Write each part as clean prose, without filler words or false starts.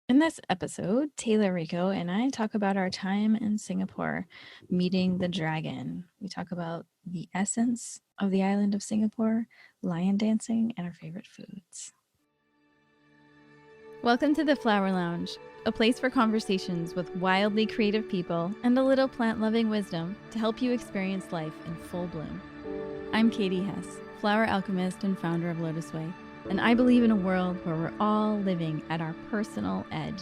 In this episode, Taylor Rico and I talk about our time in Singapore, meeting the dragon. We talk about the essence of the island of Singapore, lion dancing, and our favorite foods. Welcome to the Flower Lounge, a place for conversations with wildly creative people and a little plant-loving wisdom to help you experience life in full bloom. I'm Katie Hess, flower alchemist and founder of LOTUSWEI. And I believe in a world where we're all living at our personal edge.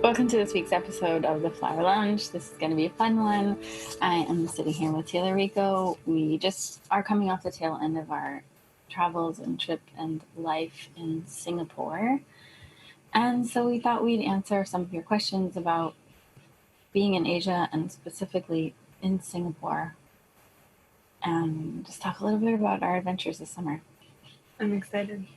Welcome to this week's episode of the Flower Lounge. This is going to be a fun one. I am sitting here with Taylor Rico. We just are coming off the tail end of our travels and trip and life in Singapore. And so we thought we'd answer some of your questions about being in Asia and specifically in Singapore, and just talk a little bit about our adventures this summer. I'm excited.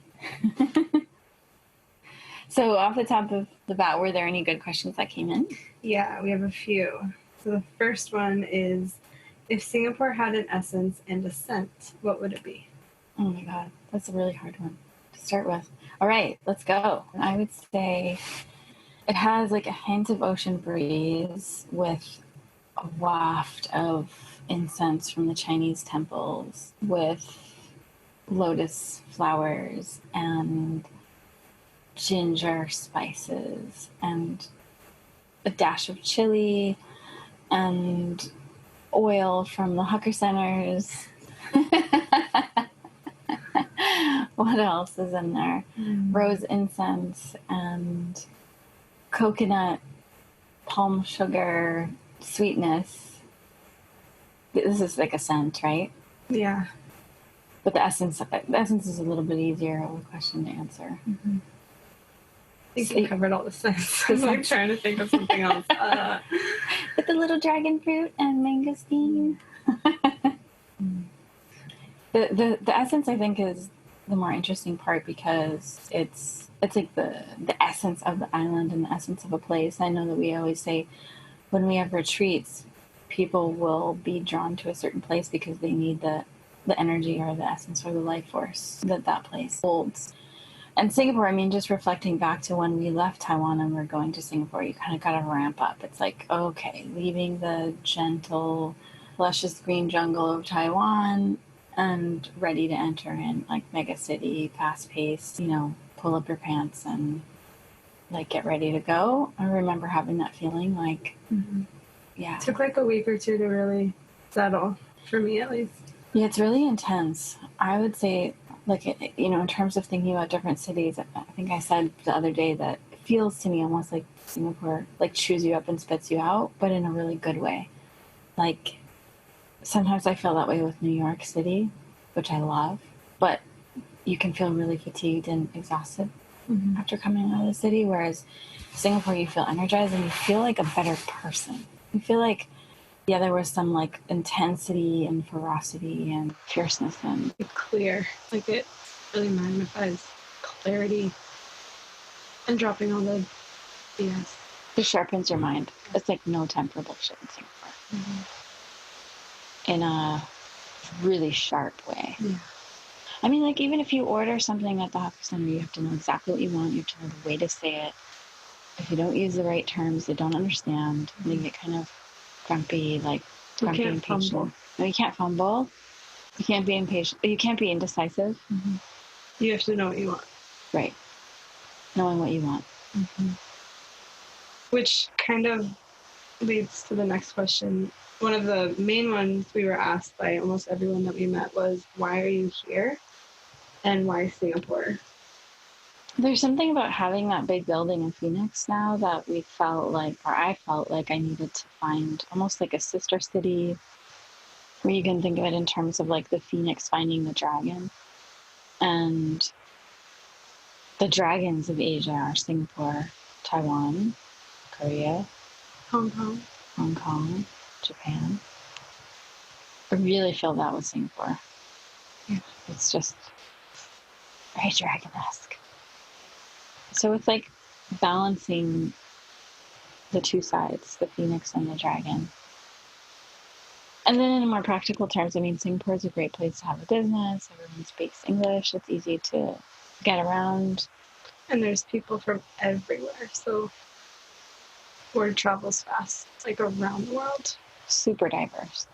So off the top of the bat, were there any good questions that came in? Yeah, we have a few. So the first one is, if Singapore had an essence and a scent, what would it be? Oh my God, that's a really hard one to start with. All right, let's go. I would say it has like a hint of ocean breeze with a waft of incense from the Chinese temples, with lotus flowers and ginger spices and a dash of chili and oil from the hawker centers. What else is in there? Rose incense and coconut, palm sugar, sweetness. This is like a scent, right? Yeah. But the essence is a little bit easier of a question to answer. Mm-hmm. I think you covered all the scents. I was like trying to think of something else. With the little dragon fruit and mangosteen. The essence, I think, is the more interesting part because it's like the essence of the island and the essence of a place. I know that we always say when we have retreats, people will be drawn to a certain place because they need the energy or the essence or the life force that place holds. And Singapore, I mean, just reflecting back to when we left Taiwan and we're going to Singapore, you kind of got to ramp up. It's like, okay, leaving the gentle, luscious green jungle of Taiwan and ready to enter in like mega city, fast paced, pull up your pants and like get ready to go. I remember having that feeling like, yeah. It took like a week or two to really settle, for me at least. Yeah, it's really intense. I would say, like, in terms of thinking about different cities, I think I said the other day that it feels to me almost like Singapore, like chews you up and spits you out, but in a really good way. Like, sometimes I feel that way with New York City, which I love, but you can feel really fatigued and exhausted after coming out of the city, whereas Singapore, you feel energized and you feel like a better person. You feel like, yeah, there was some like intensity and ferocity and fierceness and clear. Like it really magnifies clarity and dropping all the BS. It sharpens your mind. It's like no temper bullshit in Singapore. In a really sharp way. Yeah. I mean, like, even if you order something at the hawker center, you have to know exactly what you want. You have to know the way to say it. If you don't use the right terms, they don't understand. They get kind of grumpy and impatient. Fumble. No, you can't fumble. You can't be impatient. You can't be indecisive. You have to know what you want. Right. Knowing what you want. Which kind of leads to the next question. One of the main ones we were asked by almost everyone that we met was, why are you here? And why Singapore? There's something about having that big building in Phoenix now that I felt like I needed to find almost like a sister city where you can think of it in terms of like the Phoenix finding the dragon. And the dragons of Asia are Singapore, Taiwan, Korea, Hong Kong, Japan. I really feel that with Singapore. Yeah. It's just very dragon-esque. So it's like balancing the two sides, the phoenix and the dragon. And then in more practical terms, I mean, Singapore is a great place to have a business. Everyone speaks English. It's easy to get around. And there's people from everywhere. So word travels fast, like around the world. Super diverse.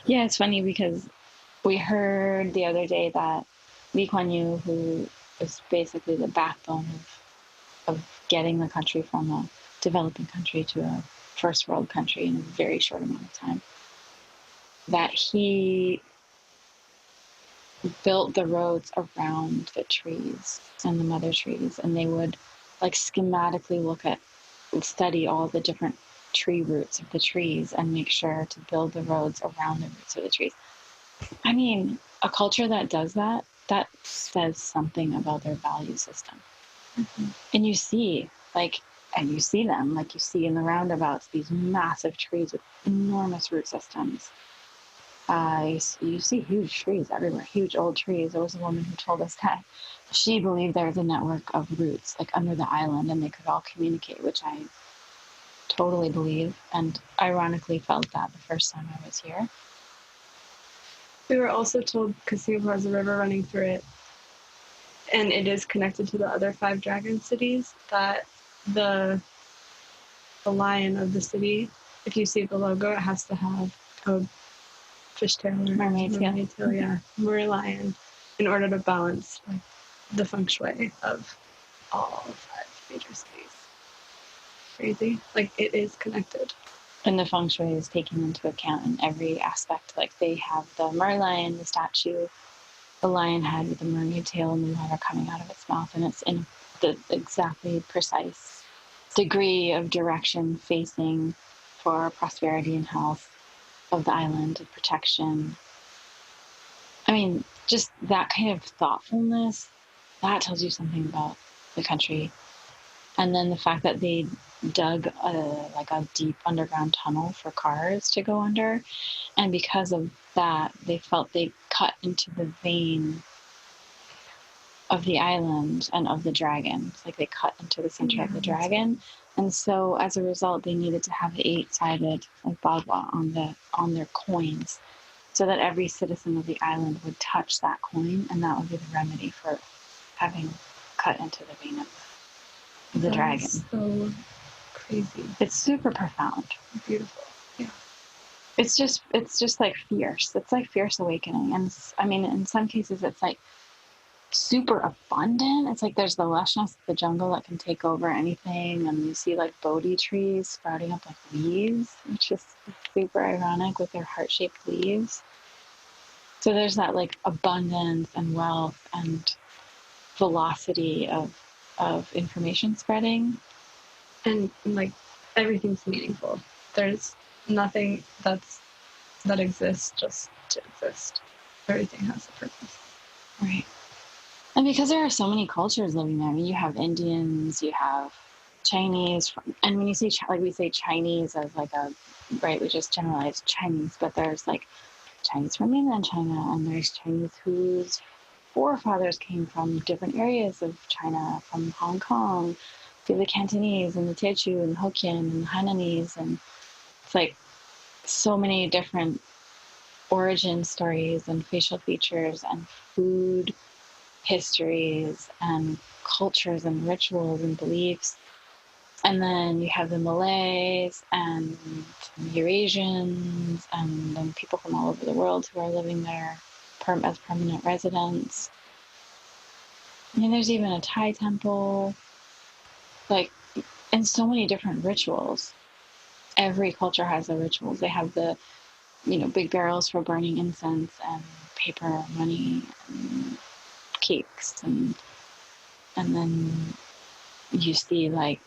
Yeah, it's funny because we heard the other day that Lee Kuan Yew, who is basically the backbone of getting the country from a developing country to a first world country in a very short amount of time, that he built the roads around the trees and the mother trees, and they would like schematically study all the different tree roots of the trees and make sure to build the roads around the roots of the trees. I mean, a culture that does that says something about their value system. Mm-hmm. And you see them, like you see in the roundabouts, these massive trees with enormous root systems. You see huge trees everywhere, huge old trees. There was a woman who told us that she believed there was a network of roots like under the island and they could all communicate, which I totally believe, and ironically felt that the first time I was here. We were also told, because Singapore has a river running through it, and it is connected to the other 5 dragon cities, that the lion of the city, if you see the logo, it has to have a fishtail or mermaid tail, yeah, merlion, in order to balance like the feng shui of all 5 major cities. Crazy. Like, it is connected. And the feng shui is taken into account in every aspect. Like, they have the merlion, the statue, the lion head with the mermaid tail and the water coming out of its mouth, and it's in the exactly precise degree of direction facing for prosperity and health of the island, of protection. I mean, just that kind of thoughtfulness, that tells you something about the country. And then the fact that they dug a deep underground tunnel for cars to go under, and because of that, they felt they cut into the vein of the island and of the dragon. It's like they cut into the center of the dragon. And so as a result, they needed to have the 8-sided like bagua on their coins, so that every citizen of the island would touch that coin, and that would be the remedy for having cut into the vein of the dragon. So crazy. It's super profound. Beautiful. Yeah. It's just like fierce. It's like fierce awakening. And I mean, in some cases, it's like super abundant. It's like there's the lushness of the jungle that can take over anything, and you see like Bodhi trees sprouting up like leaves, which is super ironic with their heart-shaped leaves. So there's that like abundance and wealth and velocity of information spreading, and like everything's meaningful. There's nothing that exists just to exist. Everything has a purpose. Right. And because there are so many cultures living there, I mean, you have Indians, you have Chinese, and when you say, like we say Chinese as like right, we just generalize Chinese, but there's like Chinese from mainland China, and there's Chinese whose forefathers came from different areas of China, from Hong Kong, to the Cantonese, and the Teochew, and the Hokkien, and the Hainanese, and it's like so many different origin stories, and facial features, and food histories and cultures and rituals and beliefs. And then you have the Malays and Eurasians and then people from all over the world who are living there as permanent residents. I mean, there's even a Thai temple, like, and so many different rituals. Every culture has their rituals. They have the, big barrels for burning incense and paper money and cakes, and then you see like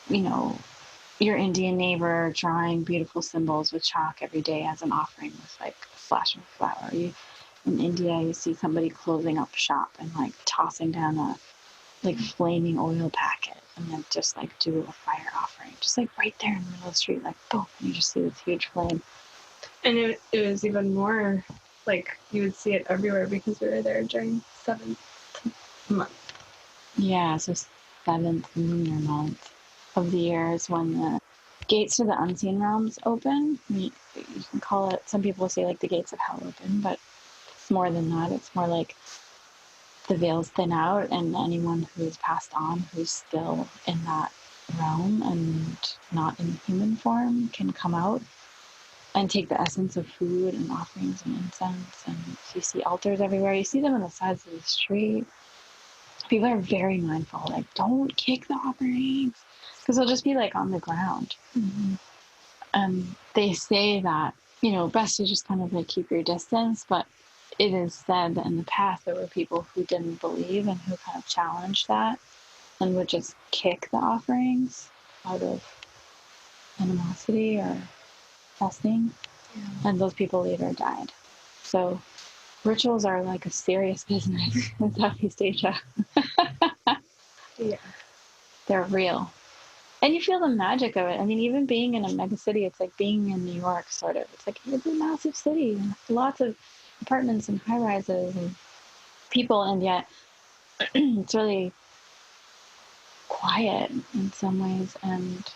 your Indian neighbor drawing beautiful symbols with chalk every day as an offering with like a splash of flour. In India you see somebody closing up shop and like tossing down a like flaming oil packet and then just like do a fire offering, just like right there in the middle of the street, like boom, and you just see this huge flame. And it was even more like you would see it everywhere because we were there during 7th month. Yeah, so 7th lunar month of the year is when the gates to the unseen realms open. You can call it, some people say like the gates of hell open, but it's more than that. It's more like the veils thin out, and anyone who's passed on, who's still in that realm and not in human form, can come out and take the essence of food and offerings and incense. And you see altars everywhere. You see them on the sides of the street. People are very mindful, like, don't kick the offerings, because they'll just be like on the ground. Mm-hmm. And they say that, you know, best to just kind of like keep your distance, but it is said that in the past there were people who didn't believe and who kind of challenged that and would just kick the offerings out of animosity or testing. Yeah. And those people later died. So rituals are like a serious business in Southeast Asia. Yeah. They're real. And you feel the magic of it. I mean, even being in a mega city, it's like being in New York, sort of. It's like, it's a massive city. Lots of apartments and high-rises and people, and yet it's really quiet in some ways. And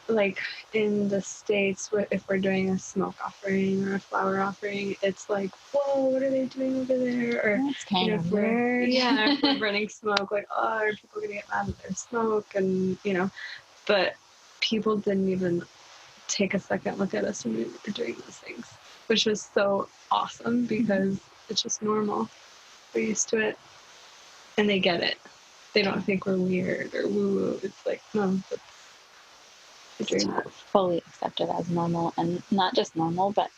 like in the States, if we're doing a smoke offering or a flower offering, it's like, whoa, what are they doing over there? Or that's kind of weird. If we're burning smoke, like, oh, are people going to get mad at their smoke? And, you know, but people didn't even take a second look at us when we were doing those things, which was so awesome because it's just normal. We're used to it. And they get it. They don't think we're weird or woo-woo. It's like, no, it's fully accepted as normal, and not just normal, but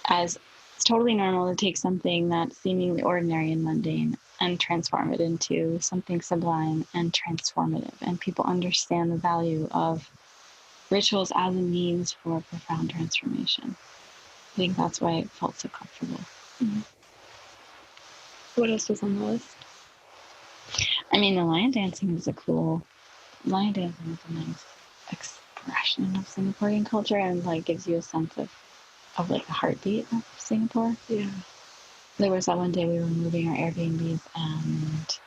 as it's totally normal to take something that's seemingly ordinary and mundane and transform it into something sublime and transformative. And people understand the value of rituals as a means for profound transformation. I think that's why it felt so comfortable. Mm-hmm. What else was on the list? I mean, the lion dancing is a nice expression of Singaporean culture, and like gives you a sense of like the heartbeat of Singapore. Yeah. There was that one day we were moving our Airbnbs and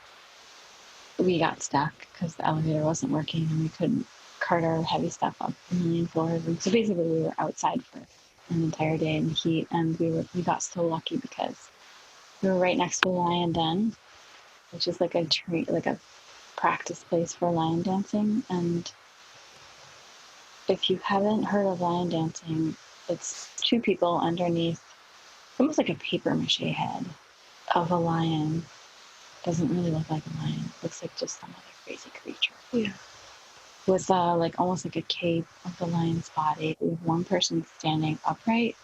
we got stuck because the elevator wasn't working and we couldn't cart our heavy stuff up a million floors. And so basically we were outside for an entire day in the heat, and we got so lucky because we were right next to the lion den, which is like a practice place for lion dancing. And if you haven't heard of lion dancing, it's two people underneath, almost like a paper mache head of a lion. Doesn't really look like a lion. It looks like just some other crazy creature. Yeah. With like almost like a cape of the lion's body, with one person standing upright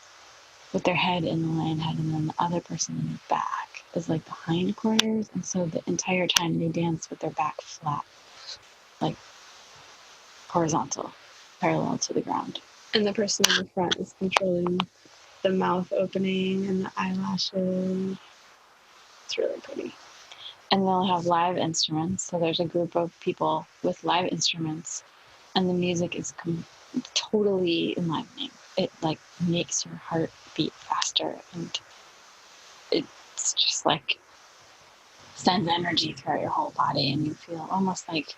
with their head in the lion head, and then the other person in the back is like the hindquarters. And so the entire time they dance with their back flat, like horizontal, parallel to the ground. And the person in the front is controlling the mouth opening and the eyelashes. It's really pretty. And they'll have live instruments. So there's a group of people with live instruments, and the music is totally enlivening. It like makes your heart beat faster, and it's just like sends energy throughout your whole body, and you feel almost like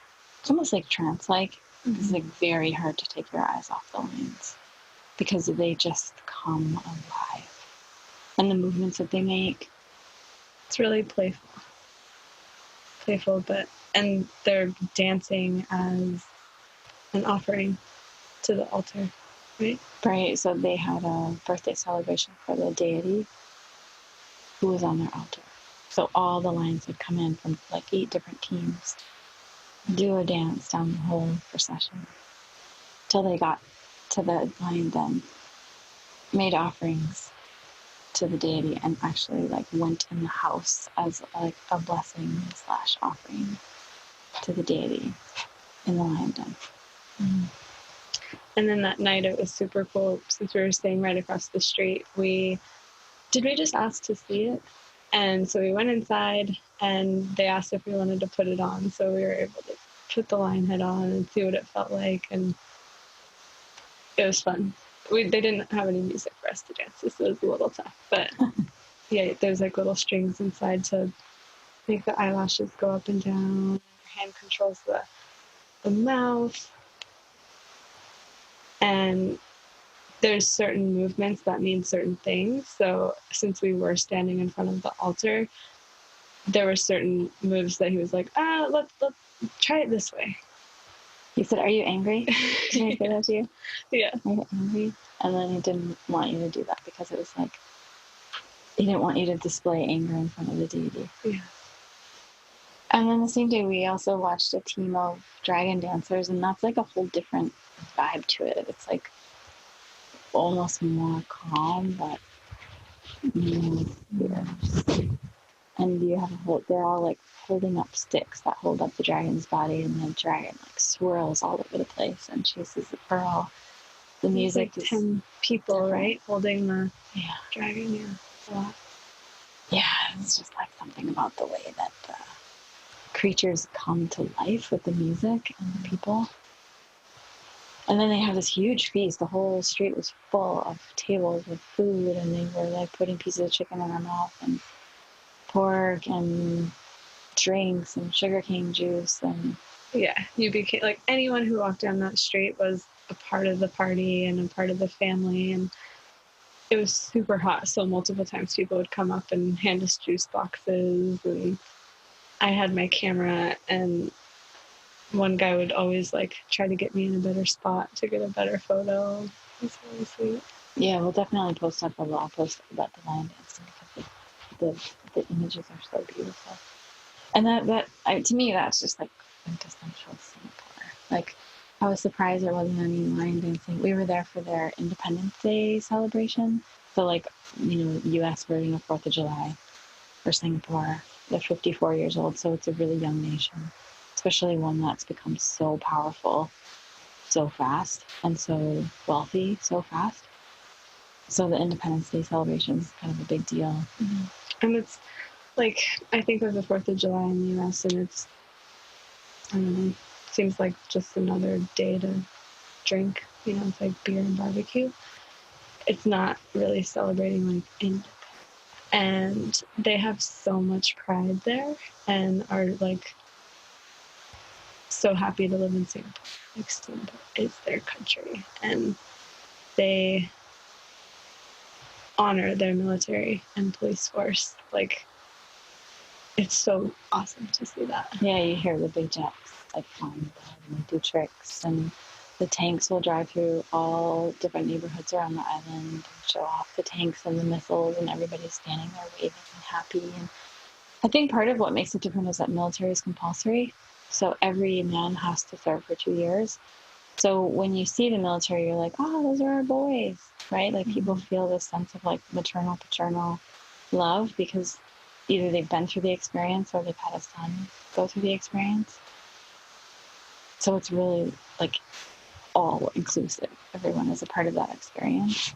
trance-like. Mm-hmm. It's like very hard to take your eyes off the lines because they just come alive, and the movements that they make. It's really playful, and they're dancing as an offering to the altar, right? Right. So they had a birthday celebration for the deity who was on their altar. So all the lions would come in from like 8 different teams, do a dance down the whole procession till they got to the lion den, made offerings to the deity, and actually like went in the house as like a blessing / offering to the deity in the lion den. Mm-hmm. And then that night it was super cool. Since we were staying right across the street, we just ask to see it? And so we went inside and they asked if we wanted to put it on. So we were able to put the lion head on and see what it felt like. And it was fun. They didn't have any music for us to dance to, so it was a little tough. But yeah, there's like little strings inside to make the eyelashes go up and down. Your hand controls the mouth. And there's certain movements that mean certain things. So since we were standing in front of the altar, there were certain moves that he was like, let's try it this way. He said, "Are you angry?" Did I say that to you? Yeah. Are you angry? And then he didn't want you to do that because it was like, he didn't want you to display anger in front of the deity. Yeah. And then the same day, we also watched a team of dragon dancers, and that's like a whole different vibe to it. It's like almost more calm, but more fierce. And you have they're all like holding up sticks that hold up the dragon's body, and the dragon like swirls all over the place and chases the pearl. The music like is 10 people, different. right? Holding the dragon, a lot. Yeah, it's just like something about the way that the creatures come to life with the music and the people. And then they have this huge feast. The whole street was full of tables with food, and they were like putting pieces of chicken in our mouth and pork and drinks and sugarcane juice. And you became like, anyone who walked down that street was a part of the party and a part of the family. And it was super hot, so multiple times people would come up and hand us juice boxes, and I had my camera, and one guy would always like try to get me in a better spot to get a better photo. It's really sweet. Yeah, we'll definitely post up a blog post about the lion dancing because the images are so beautiful. And that to me, that's just like quintessential Singapore. Like, I was surprised there wasn't any lion dancing. We were there for their Independence Day celebration. So, like, U.S. version of 4th of July for Singapore. They're 54 years old, so it's a really young nation, especially one that's become so powerful so fast and so wealthy so fast. So the Independence Day celebration is kind of a big deal. Mm-hmm. And it's like, I think of the 4th of July in the U.S. and it's, I don't know, seems like just another day to drink. It's like beer and barbecue. It's not really celebrating like independence. And they have so much pride there and are like so happy to live in Singapore. Like, Singapore is their country, and they honor their military and police force. Like, it's so awesome to see that. Yeah, you hear the big jets like flying above, and they do tricks, and the tanks will drive through all different neighborhoods around the island and show off the tanks and the missiles, and everybody's standing there waving and happy. And I think part of what makes it different is that military is compulsory. So every man has to serve for 2 years. So when you see the military, you're like, oh, those are our boys, right? Like, people feel this sense of like maternal, paternal love because either they've been through the experience or they've had a son go through the experience. So it's really like all inclusive. Everyone is a part of that experience.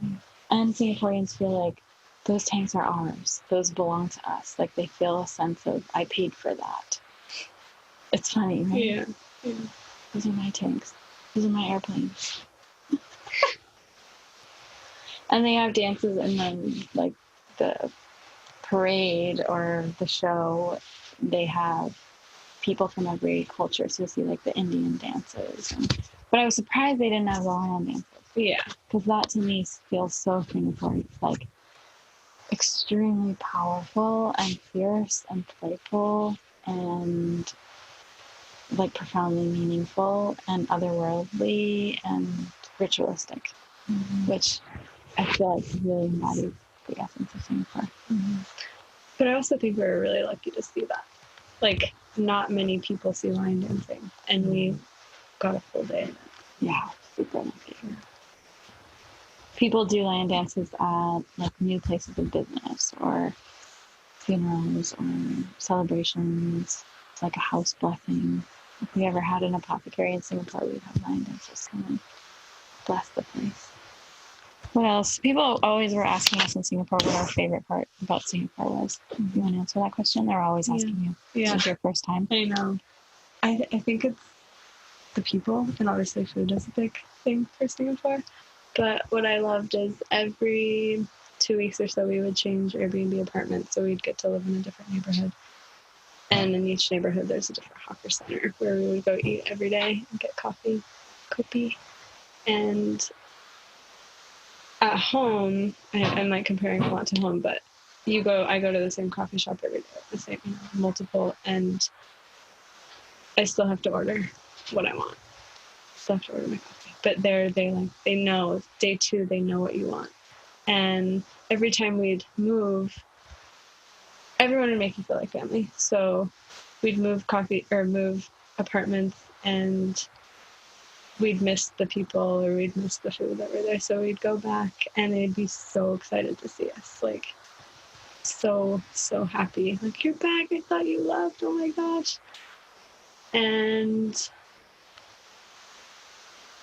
And Singaporeans feel like those tanks are ours. Those belong to us. Like, they feel a sense of, I paid for that. It's funny, right? Yeah. Those are my tanks. Those are my airplanes. And they have dances, and then like the parade or the show, they have people from every culture. So you'll see like the Indian dances. But I was surprised they didn't have lion dances. Yeah. Because that to me feels so Singapore. It's like extremely powerful and fierce and playful and like profoundly meaningful and otherworldly and ritualistic, which I feel like really embodies the essence of Singapore. But I also think we're really lucky to see that. Like, not many people see lion dancing, and we got a full day of it. Yeah, super lucky. People do lion dances at like new places of business or funerals or celebrations. It's like a house blessing. If we ever had an apothecary in Singapore, we'd have lion dancers come and bless the place. What else? People always were asking us in Singapore what our favorite part about Singapore was. You want to answer that question? They're always asking you. Yeah. This is your first time. I know. I think it's the people, and obviously food is a big thing for Singapore. But what I loved is every 2 weeks or so we would change Airbnb apartments, so we'd get to live in a different neighborhood. And in each neighborhood, there's a different hawker center where we would go eat every day and get coffee, kopi. And at home, I'm like comparing a lot to home, but I go to the same coffee shop every day, the same, multiple, and I still have to order what I want. Still have to order my coffee. But they know, day 2, they know what you want. And every time we'd move, everyone would make you feel like family. So we'd move apartments, and we'd miss the people, or we'd miss the food that were there. So we'd go back, and they'd be so excited to see us. Like, so, so happy. Like, you're back. I thought you left. Oh my gosh. And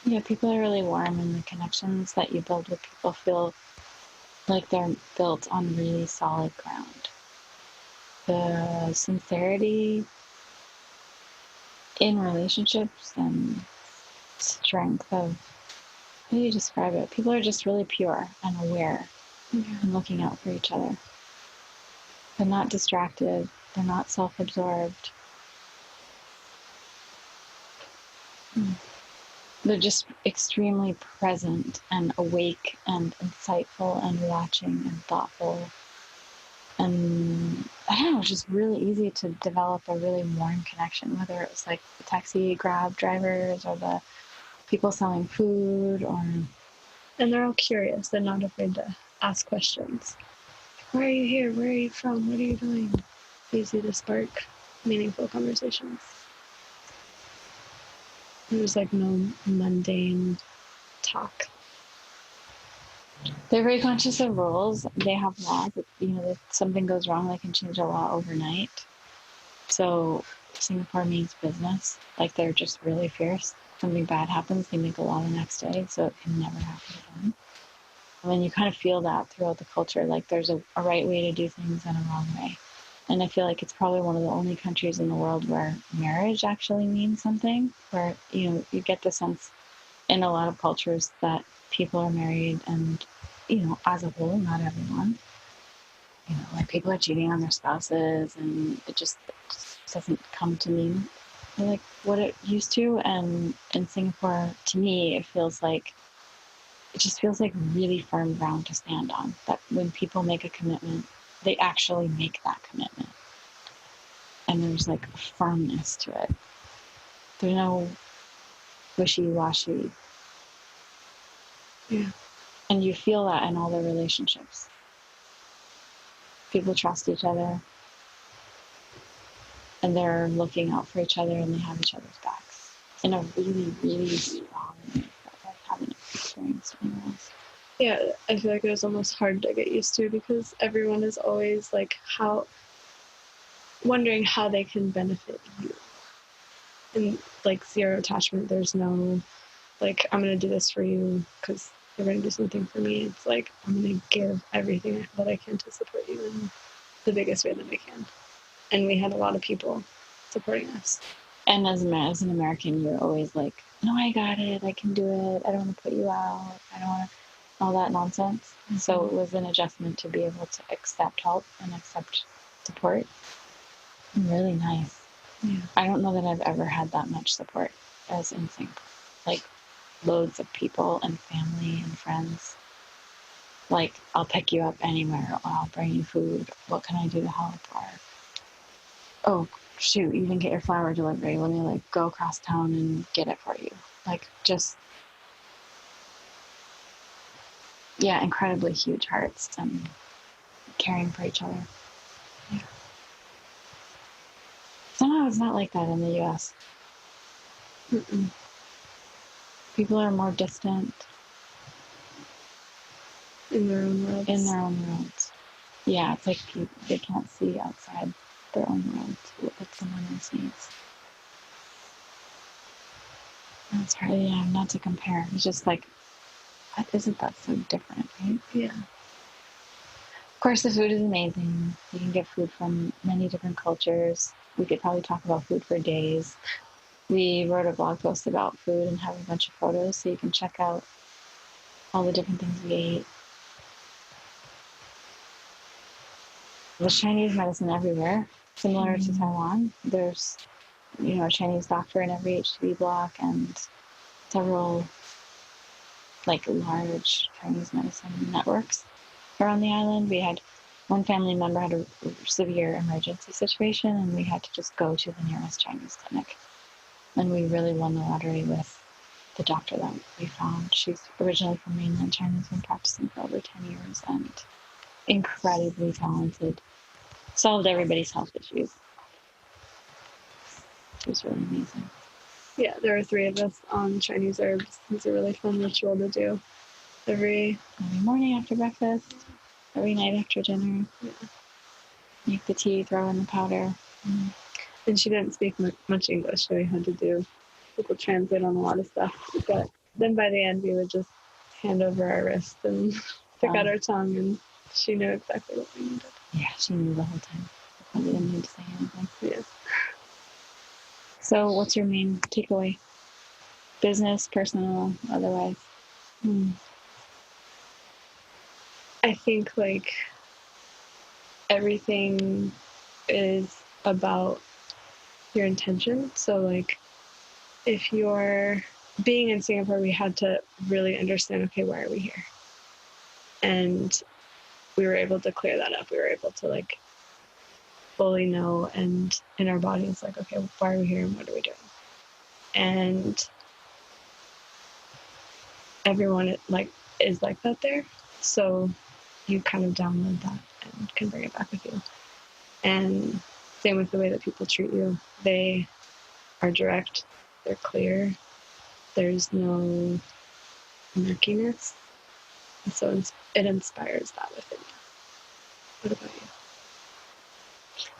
yeah, people are really warm, and the connections that you build with people feel like they're built on really solid ground. The sincerity in relationships and strength of, how do you describe it? People are just really pure and aware and looking out for each other. They're not distracted. They're not self-absorbed. They're just extremely present and awake and insightful and watching and thoughtful. And I don't know, it's just really easy to develop a really warm connection, whether it was like the taxi grab drivers or the people selling food, and they're all curious. They're not afraid to ask questions. Why are you here? Where are you from? What are you doing? Easy to spark meaningful conversations. There's like no mundane talk. They're very conscious of rules. They have laws. If something goes wrong, they can change a law overnight. So Singapore means business. Like, they're just really fierce. Something bad happens, they make a law the next day, so it can never happen again. And you kind of feel that throughout the culture. Like, there's a right way to do things and a wrong way. And I feel like it's probably one of the only countries in the world where marriage actually means something, where, you get the sense in a lot of cultures that people are married, and, as a whole, not everyone. Like, people are cheating on their spouses, and it just doesn't come to mean like what it used to. And in Singapore, to me, it just feels like really firm ground to stand on. That when people make a commitment, they actually make that commitment. And there's like a firmness to it. There's no wishy-washy. Yeah. And you feel that in all their relationships. People trust each other. And they're looking out for each other, and they have each other's backs in a really, really strong way that I haven't experienced anywhere else. Yeah, I feel like it was almost hard to get used to, because everyone is always like wondering how they can benefit you. And like zero attachment. There's no like, I'm going to do this for you because you're going to do something for me. It's like, I'm going to give everything that I can to support you in the biggest way that I can. And we had a lot of people supporting us. And as an American, you're always like, no, I got it. I can do it. I don't want to put you out. I don't want to, all that nonsense. Mm-hmm. So it was an adjustment to be able to accept help and accept support. Really nice. Yeah. I don't know that I've ever had that much support as in Singapore. Like, loads of people and family and friends. Like, I'll pick you up anywhere, or I'll bring you food. What can I do to help? Or, oh, shoot, you didn't get your flower delivery. Let me, like, go across town and get it for you. Like, just, yeah, incredibly huge hearts and caring for each other. Yeah. Somehow it's not like that in the U.S. Mm-mm. People are more distant. In their own worlds. Yeah, it's like they can't see outside their own world what someone else needs. That's hard. Yeah, not to compare. It's just like, what, isn't that so different, right? Yeah. Of course, the food is amazing. You can get food from many different cultures. We could probably talk about food for days. We wrote a blog post about food and have a bunch of photos, so you can check out all the different things we ate. There's Chinese medicine everywhere, similar to Taiwan. There's, a Chinese doctor in every HDB block, and several like large Chinese medicine networks around the island. We had one family member had a severe emergency situation, and we had to just go to the nearest Chinese clinic. And we really won the lottery with the doctor that we found. She's originally from mainland China, has been practicing for over 10 years, and incredibly talented. Solved everybody's health issues. It was really amazing. Yeah, there were 3 of us on Chinese herbs. It's a really fun ritual to do every morning after breakfast, every night after dinner. Yeah. Make the tea, throw in the powder. And she didn't speak much English, so we had to do Google Translate on a lot of stuff. But then by the end, we would just hand over our wrist and stick out our tongue, and she knew exactly what we needed. Yeah, she knew the whole time. I didn't need to say anything. Yeah. So what's your main takeaway? Business, personal, otherwise? I think, like, everything is about your intention. So, like, if you're being in Singapore, we had to really understand, okay, why are we here? And we were able to clear that up. We were able to, like, fully know, and in our bodies, like, okay, why are we here and what are we doing? And everyone, like, is like that there. So you kind of download that and can bring it back with you. And same with the way that people treat you. They are direct, they're clear, there's no murkiness. And so it inspires that within you. What about you?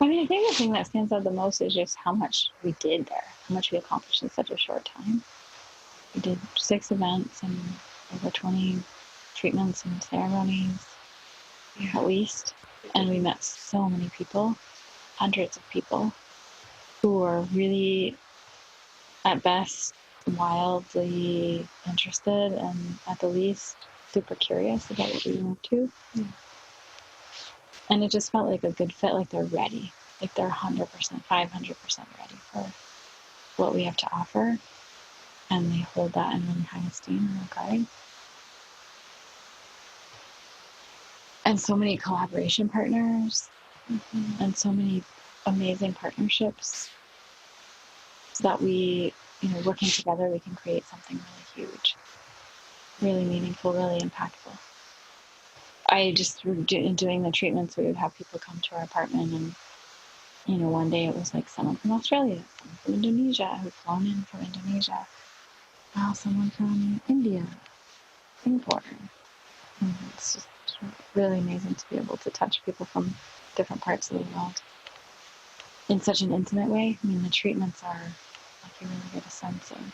I mean, I think the thing that stands out the most is just how much we did there, how much we accomplished in such a short time. We did 6 events and over 20 treatments and ceremonies, at least. And we met so many people, hundreds of people, who were really, at best, wildly interested, and at the least, super curious about what we were up to. And it just felt like a good fit, like they're ready. Like they're 100%, 500% ready for what we have to offer. And they hold that in really high esteem and regard. And so many collaboration partners, and so many amazing partnerships, so that we, working together, we can create something really huge, really meaningful, really impactful. I just, doing the treatments, we would have people come to our apartment, and, one day it was like someone from Australia, someone from Indonesia, who'd flown in from Indonesia, someone from India, Singapore. It's just really amazing to be able to touch people from different parts of the world in such an intimate way. I mean, the treatments are, like, you really get a sense of,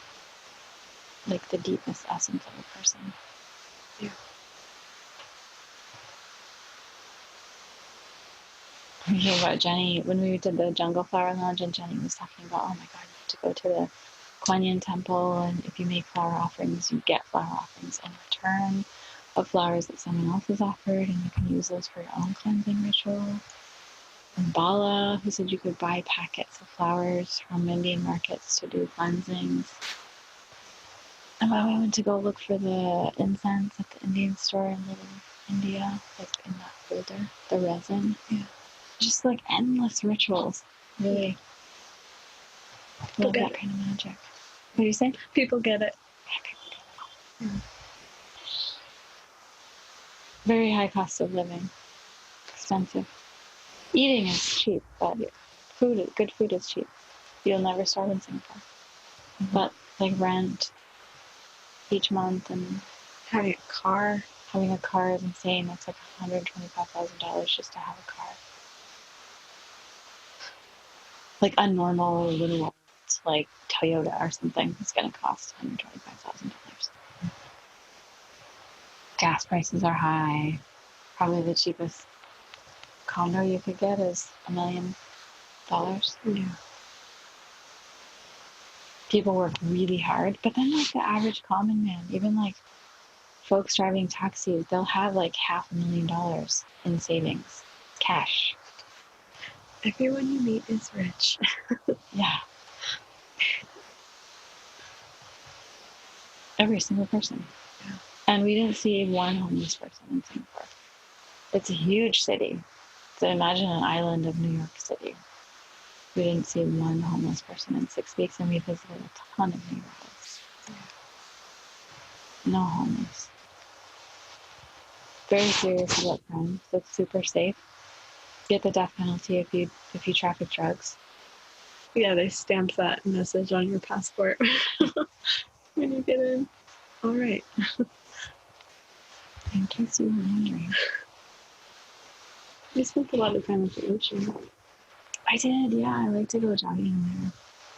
like, the deepest essence of a person. Yeah. I hear about Jenny, when we did the Jungle Flower Lounge, and Jenny was talking about, oh my God, you have to go to the Quan Yin Temple, and if you make flower offerings, you get flower offerings in return of flowers that someone else has offered, and you can use those for your own cleansing ritual. And Bala, who said you could buy packets of flowers from Indian markets to do cleansings. And when we went to go look for the incense at the Indian store in Little India, like in that folder, the resin, just like endless rituals, really. Love that kind of magic. What do you say? People get it. Very high cost of living. Expensive. Eating is cheap, but good food is cheap. You'll never starve in Singapore. But like rent each month, and having a car is insane. It's like $125,000 just to have a car. Like a normal little, like Toyota or something, is going to cost $125,000. Gas prices are high. Probably the cheapest condo you could get is $1 million. Yeah. People work really hard, but then like the average common man, even like folks driving taxis, they'll have like $500,000 in savings, cash. Everyone you meet is rich. Yeah. Every single person. Yeah. And we didn't see one homeless person in Singapore. It's a huge city. So imagine an island of New York City. We didn't see one homeless person in 6 weeks, and we visited a ton of neighborhoods. No homeless. Very serious about crime. So it's super safe. You get the death penalty if you traffic drugs. Yeah, they stamp that message on your passport when you get in. All right. In case you were wondering. You spent a lot of time at the ocean. I did, yeah. I like to go jogging there.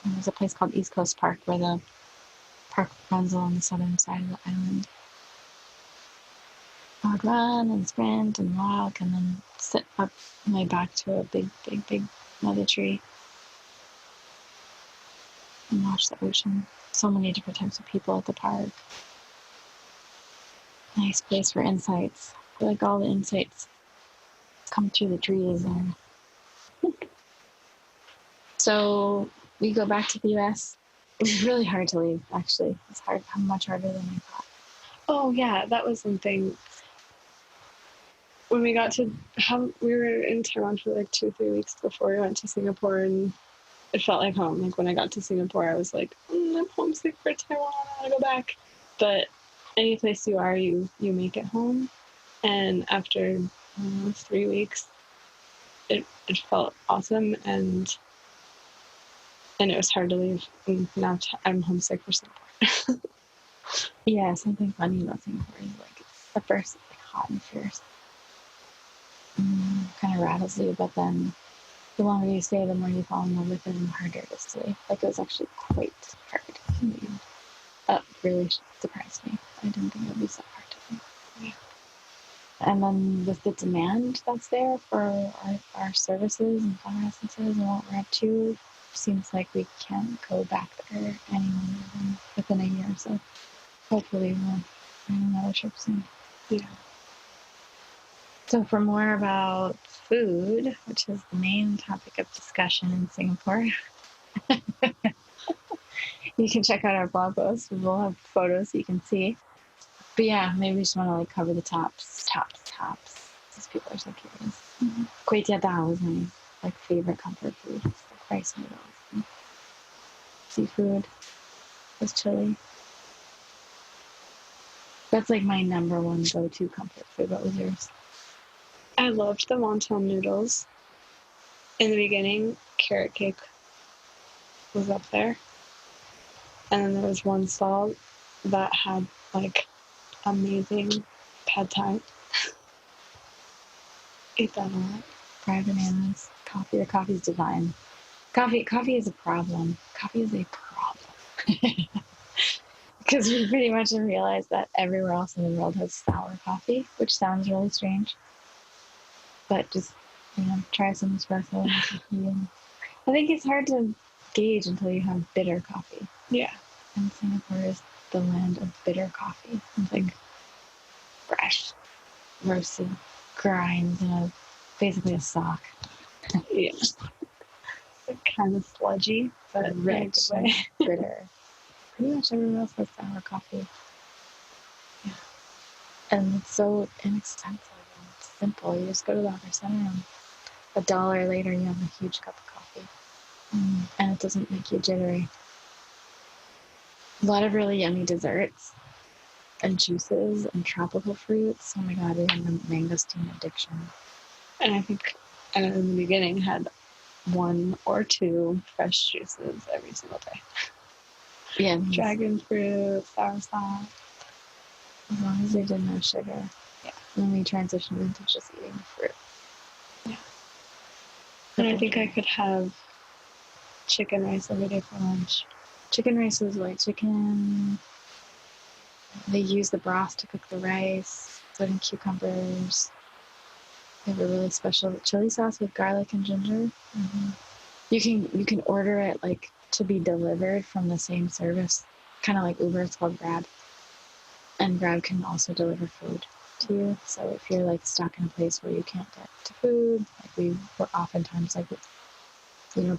And there's a place called East Coast Park where the park runs along the southern side of the island. I would run and sprint and walk and then sit up my back to a big mother tree and watch the ocean. So many different types of people at the park. Nice place for insights. I feel like all the insights come through the trees there. So we go back to the U.S. It was really hard to leave, actually. It's much harder than I thought. Oh, yeah, that was something. When we were in Taiwan for like 2-3 weeks before we went to Singapore, and it felt like home. Like when I got to Singapore, I was like, I'm homesick for Taiwan. I want to go back. But any place you are, you make it home. And after 3 weeks, it felt awesome, and it was hard to leave. And now I'm homesick for Singapore. Yeah, something funny about Singapore is like at first it's like hot and fierce. Kind of rattles you, but then the longer you stay, the more you fall in love with it and the harder it is to leave. Like it was actually quite hard to leave. That really surprised me. I didn't think it would be so hard to leave. Yeah. And then with the demand that's there for our services and flower essences and what we're up to, seems like we can't go back there any longer than within a year. So hopefully we'll find another trip soon. Yeah. So for more about food, which is the main topic of discussion in Singapore, you can check out our blog post. We'll have photos so you can see. But yeah, maybe we just want to like cover the tops. Because people are so curious. Kueh tia dao is my like favorite comfort food. It's like rice noodles and seafood with chili. That's like my number one go-to comfort food. What was yours? I loved the wonton noodles. In the beginning, carrot cake was up there. And then there was one stall that had like amazing pad thai. Ate that a lot. Fried bananas, coffee. The coffee's divine. Coffee is a problem. Coffee is a problem. Because we pretty much realized that everywhere else in the world has sour coffee, which sounds really strange. But just, try some espresso. And I think it's hard to gauge until you have bitter coffee. Yeah. And Singapore is the land of bitter coffee. It's like fresh, roasted grinds in basically a sock. Yeah. It's kind of sludgy, but rich and bitter. Pretty much everywhere else has sour coffee. Yeah. And it's so inexpensive and simple. You just go to the Hawker Center and $1 later you have a huge cup of coffee. And it doesn't make you jittery. A lot of really yummy desserts and juices and tropical fruits. Oh my god, we have a mangosteen addiction. And I think in the beginning had 1 or 2 fresh juices every single day. Yeah. Dragon fruit, soursop. As long as they did no sugar. Yeah. And then we transitioned into just eating fruit. Yeah. And I think I could have chicken rice every day for lunch. Chicken rice was white chicken. They use the broth to cook the rice, put in cucumbers. They have a really special chili sauce with garlic and ginger. You can order it like to be delivered from the same service, kind of like Uber. It's called Grab, and Grab can also deliver food to you. So if you're like stuck in a place where you can't get to food, like we were oftentimes like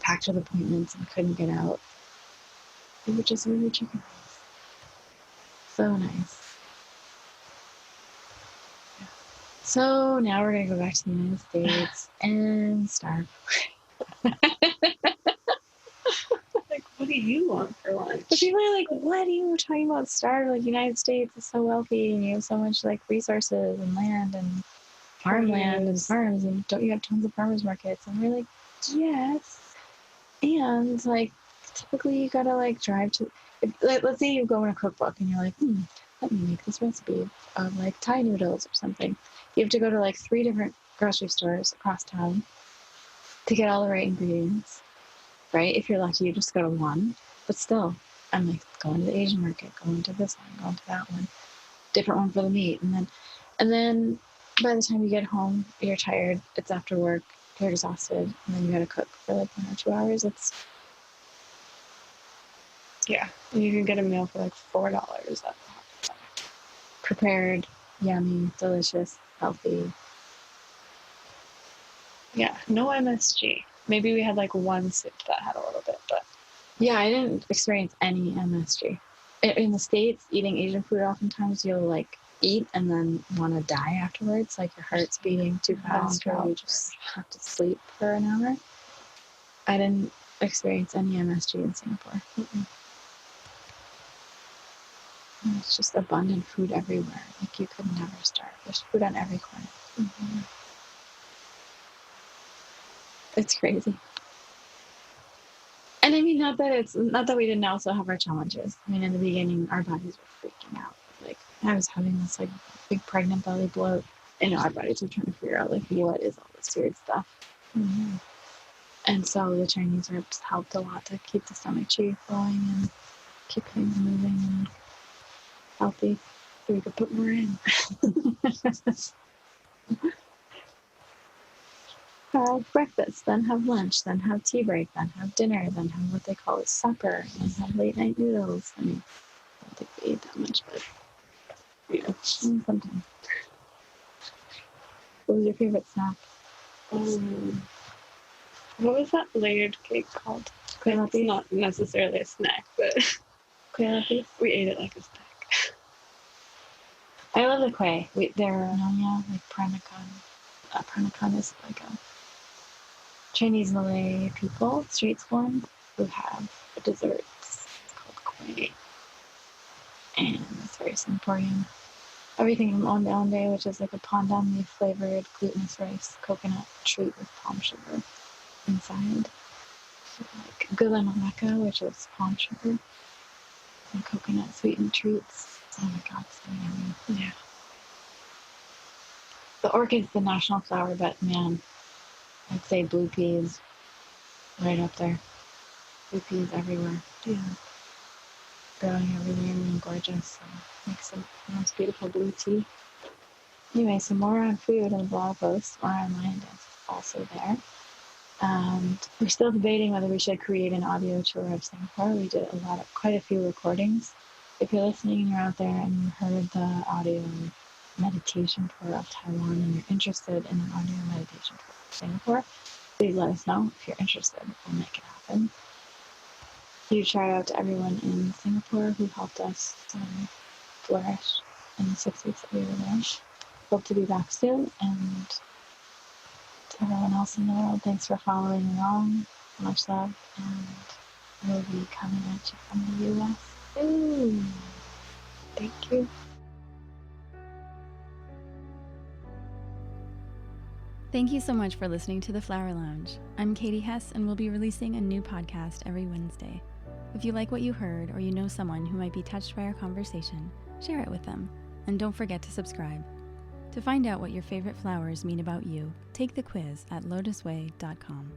packed with appointments and couldn't get out, we would just order chicken rice. So nice. So now we're going to go back to the United States and starve. Like, what do you want for lunch? But people are like, what are you talking about starve? Like, United States is so wealthy and you have so much, like, resources and land and farmland and farms, and don't you have tons of farmers markets? And we're like, yes. And, like, typically you gotta, like, drive to, let's say you go in a cookbook and you're like, let me make this recipe of, like, Thai noodles or something. You have to go to, like, 3 different grocery stores across town to get all the right ingredients, right? If you're lucky, you just go to one. But still, I'm, like, going to the Asian market, going to this one, going to that one, different one for the meat. And then by the time you get home, you're tired, it's after work, you're exhausted, and then you gotta cook for, like, 1 or 2 hours. Yeah, you can get a meal for, like, $4 at prepared, yummy, delicious, healthy. Yeah, no MSG. Maybe we had, like, one soup that had a little bit, but... Yeah, I didn't experience any MSG. In the States, eating Asian food, oftentimes you'll, like, eat and then want to die afterwards. Like, your heart's beating too fast, or you just have to sleep for an hour. I didn't experience any MSG in Singapore. It's just abundant food everywhere. Like, you could never starve. There's food on every corner. It's crazy. And I mean, not that we didn't also have our challenges. I mean, in the beginning, our bodies were freaking out. Like, I was having this, like, big pregnant belly bloat, and our bodies were trying to figure out, like, what is all this weird stuff. And so the Chinese herbs helped a lot to keep the stomach chi flowing and keep things moving and healthy, so we could put more in. Have breakfast, then have lunch, then have tea break, then have dinner, then have what they call a supper, then have late night noodles. I mean, I don't think we ate that much, but yeah, sometimes. What was your favorite snack? What was that layered cake called? It's not necessarily a snack, but we ate it like a snack. I love the kueh. They're Nonya, like peranakan. Peranakan is like a Chinese Malay people, streets one, who have a dessert. It's called kueh. And it's very Singaporean. Everything from onde onde, which is like a pandan leaf flavored glutinous rice coconut treat with palm sugar inside. Like gula melaka, which is palm sugar and coconut sweetened treats. Oh my god, so yummy. Yeah. The orchid's the national flower, but man, I'd say blue peas right up there. Blue peas everywhere. Yeah. Growing everywhere and gorgeous. So makes the most beautiful blue tea. Anyway, some more on food and blog posts or online is also there. And we're still debating whether we should create an audio tour of Singapore. We did quite a few recordings. If you're listening and you're out there and you heard the audio meditation tour of Taiwan and you're interested in an audio meditation tour of Singapore, please let us know. If you're interested, we'll make it happen. Huge shout out to everyone in Singapore who helped us flourish in the 6 weeks that we were there. Hope to be back soon, and to everyone else in the world, thanks for following along. Much love, and we'll be coming at you from the U.S. soon. Thank you. Thank you so much for listening to The Flower Lounge. I'm Katie Hess, and we'll be releasing a new podcast every Wednesday. If you like what you heard, or you know someone who might be touched by our conversation, share it with them, and don't forget to subscribe. To find out what your favorite flowers mean about you, take the quiz at LOTUSWEI.com.